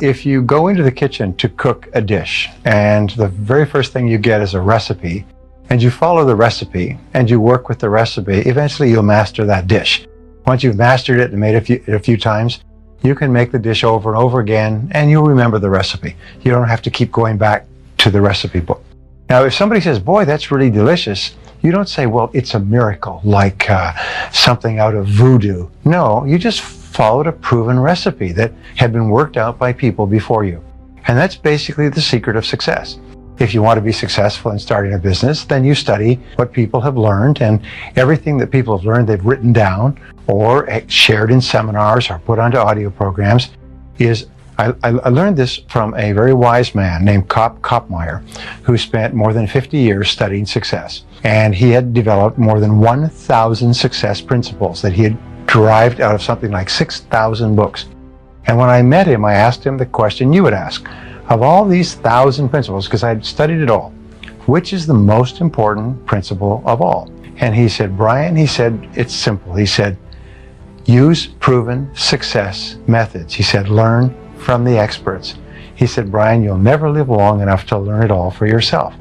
If you go into the kitchen to cook a dish and the very first thing you get is a recipe, and you follow the recipe and you work with the recipe, eventually you'll master that dish. Once you've mastered it and made it a few times, you can make the dish over and over again and you'll remember the recipe. You don't have to keep going back to the recipe book. Now, if somebody says, boy, that's really delicious, you don't say, well, it's a miracle, like something out of voodoo. No, you just followed a proven recipe that had been worked out by people before you. And that's basically the secret of success. If you want to be successful in starting a business, then you study what people have learned, and everything that people have learned they've written down or shared in seminars or put onto audio programs is, I learned this from a very wise man named Kopmeyer, who spent more than 50 years studying success. And he had developed more than 1,000 success principles that he had derived out of something like 6,000 books. And when I met him, I asked him the question you would ask. Of all these 1,000 principles, because I'd studied it all, which is the most important principle of all? And he said, Brian, he said, it's simple. He said, use proven success methods. He said, learn from the experts. He said, Brian, you'll never live long enough to learn it all for yourself.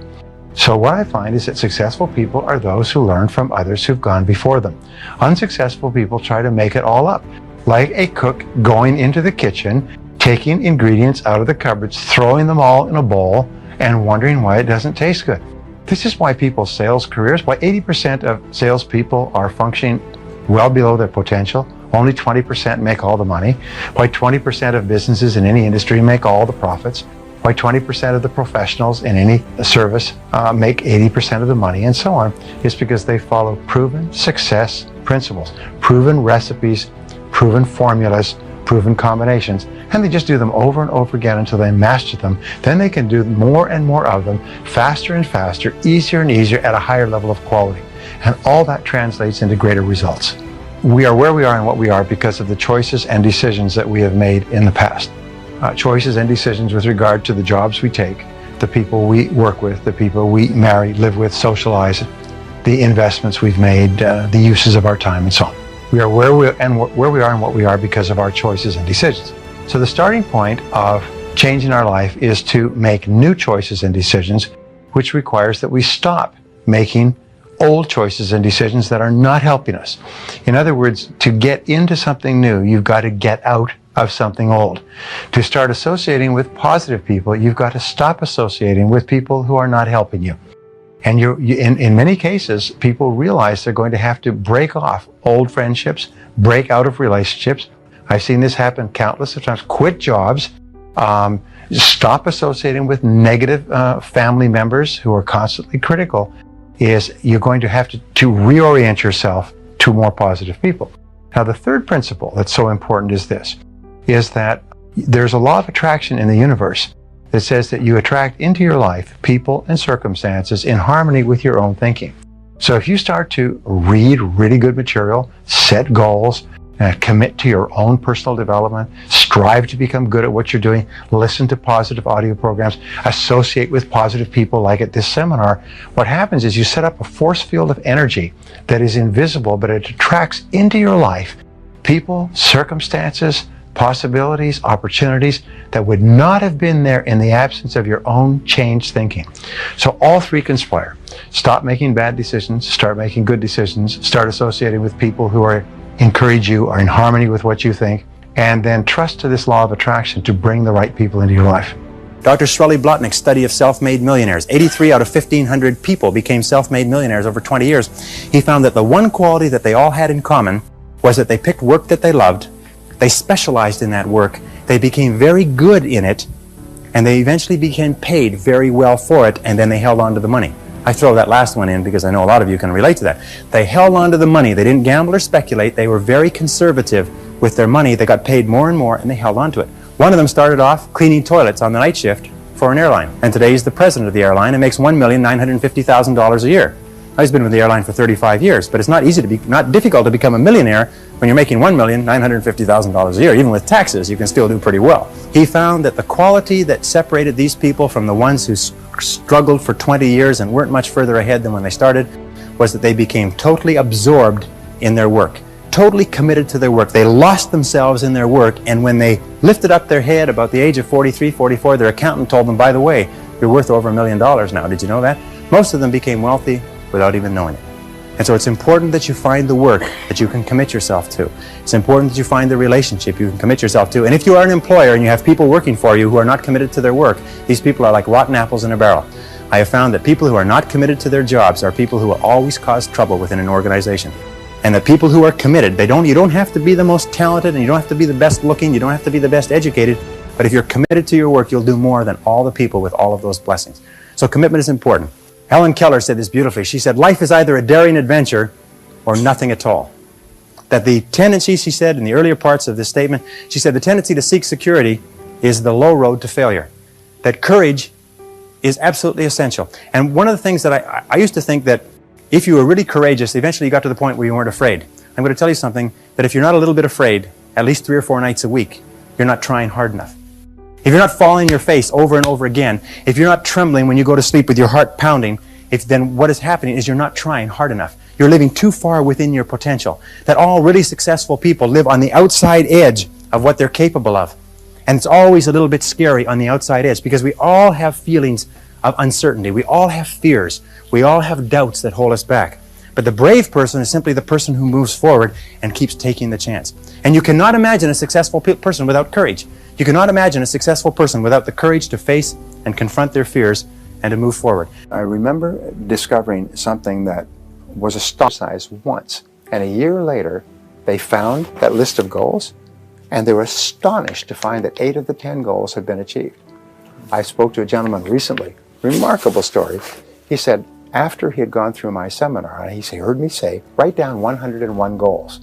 So what I find is that successful people are those who learn from others who've gone before them. Unsuccessful people try to make it all up, like a cook going into the kitchen, taking ingredients out of the cupboards, throwing them all in a bowl, and wondering why it doesn't taste good. This is why people's sales careers, why 80% of salespeople are functioning well below their potential. Only 20% make all the money. Why 20% of businesses in any industry make all the profits. Why 20% of the professionals in any service make 80% of the money, and so on, is because they follow proven success principles, proven recipes, proven formulas, proven combinations, and they just do them over and over again until they master them. Then they can do more and more of them, faster and faster, easier and easier, at a higher level of quality. And all that translates into greater results. We are where we are and what we are because of the choices and decisions that we have made in the past. Choices and decisions with regard to the jobs we take, the people we work with, the people we marry, live with, socialize, the investments we've made, the uses of our time, and so on. We are where we are and what we are because of our choices and decisions. So the starting point of changing our life is to make new choices and decisions, which requires that we stop making old choices and decisions that are not helping us. In other words, to get into something new, you've got to get out of something old. To start associating with positive people, you've got to stop associating with people who are not helping you. And in many cases, people realize they're going to have to break off old friendships, break out of relationships. I've seen this happen countless of times. Quit jobs, stop associating with negative family members who are constantly critical. Is you're going to have to reorient yourself to more positive people. Now, the third principle that's so important is this, is that there's a law of attraction in the universe that says that you attract into your life people and circumstances in harmony with your own thinking. So if you start to read really good material, set goals, commit to your own personal development, strive to become good at what you're doing, listen to positive audio programs, associate with positive people like at this seminar, what happens is you set up a force field of energy that is invisible, but it attracts into your life people, circumstances, possibilities, opportunities that would not have been there in the absence of your own changed thinking. So all three conspire. Stop making bad decisions, start making good decisions, start associating with people who encourage you, are in harmony with what you think, and then trust to this law of attraction to bring the right people into your life. Dr. Shirley Blotnick's study of self-made millionaires. 83 out of 1,500 people became self-made millionaires over 20 years. He found that the one quality that they all had in common was that they picked work that they loved, they specialized in that work, they became very good in it, and they eventually became paid very well for it, and then they held on to the money. I throw that last one in because I know a lot of you can relate to that. They held on to the money. They didn't gamble or speculate. They were very conservative with their money. They got paid more and more, and they held on to it. One of them started off cleaning toilets on the night shift for an airline, and today he's the president of the airline and makes $1,950,000 a year. He's been with the airline for 35 years, but it's not difficult to become a millionaire when you're making $1,950,000 a year. Even with taxes, you can still do pretty well. He found that the quality that separated these people from the ones who struggled for 20 years and weren't much further ahead than when they started was that they became totally absorbed in their work. totally committed to their work. They lost themselves in their work, and when they lifted up their head about the age of 43, 44, their accountant told them, by the way, you're worth over $1 million now. Did you know that? Most of them became wealthy without even knowing it. And so it's important that you find the work that you can commit yourself to. It's important that you find the relationship you can commit yourself to. And if you are an employer and you have people working for you who are not committed to their work, these people are like rotten apples in a barrel. I have found that people who are not committed to their jobs are people who will always cause trouble within an organization. And the people who are committed, you don't have to be the most talented, and you don't have to be the best looking, you don't have to be the best educated, but if you're committed to your work, you'll do more than all the people with all of those blessings. So commitment is important. Helen Keller said this beautifully. She said, life is either a daring adventure or nothing at all. That the tendency, she said in the earlier parts of this statement, she said the tendency to seek security is the low road to failure. That courage is absolutely essential. And one of the things that I used to think that if you were really courageous, eventually you got to the point where you weren't afraid. I'm going to tell you something, that if you're not a little bit afraid, at least 3 or 4 nights a week, you're not trying hard enough. If you're not falling on your face over and over again, if you're not trembling when you go to sleep with your heart pounding, then what is happening is you're not trying hard enough. You're living too far within your potential. That all really successful people live on the outside edge of what they're capable of. And it's always a little bit scary on the outside edge, because we all have feelings of uncertainty. We all have fears. We all have doubts that hold us back. But the brave person is simply the person who moves forward and keeps taking the chance. And you cannot imagine a successful person without courage. You cannot imagine a successful person without the courage to face and confront their fears and to move forward. I remember discovering something that was a star size once. And a year later, they found that list of goals, and they were astonished to find that 8 of the 10 goals had been achieved. I spoke to a gentleman recently, remarkable story. He said, after he had gone through my seminar, he heard me say, write down 101 goals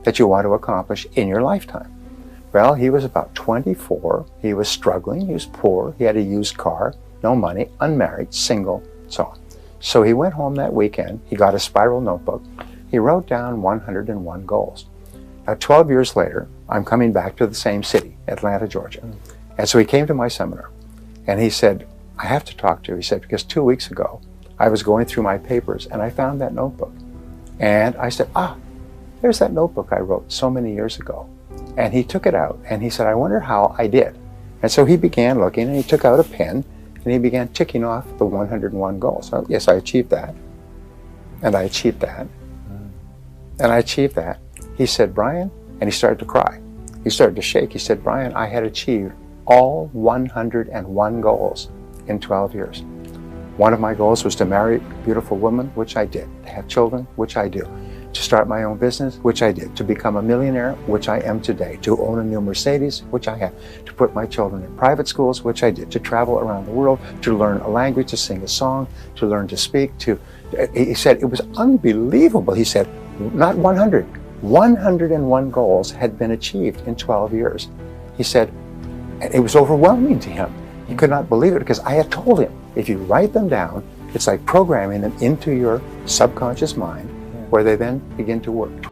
that you want to accomplish in your lifetime. Well, he was about 24. He was struggling. He was poor. He had a used car, no money, unmarried, single, so on. So he went home that weekend. He got a spiral notebook. He wrote down 101 goals. Now, 12 years later, I'm coming back to the same city, Atlanta, Georgia. And so he came to my seminar, and he said, I have to talk to you. He said, because 2 weeks ago, I was going through my papers, and I found that notebook. And I said, there's that notebook I wrote so many years ago. And he took it out, and he said, I wonder how I did. And so he began looking, and he took out a pen, and he began ticking off the 101 goals. So, yes, I achieved that, and I achieved that, and I achieved that. He said, Brian, and he started to cry. He started to shake. He said, Brian, I had achieved all 101 goals in 12 years. One of my goals was to marry a beautiful woman, which I did. To have children, which I do. To start my own business, which I did. To become a millionaire, which I am today. To own a new Mercedes, which I have. To put my children in private schools, which I did. To travel around the world, to learn a language, to sing a song, to learn to speak. He said, it was unbelievable. He said, not 100. 101 goals had been achieved in 12 years. He said, and it was overwhelming to him. He could not believe it, because I had told him, if you write them down, it's like programming them into your subconscious mind, where they then begin to work.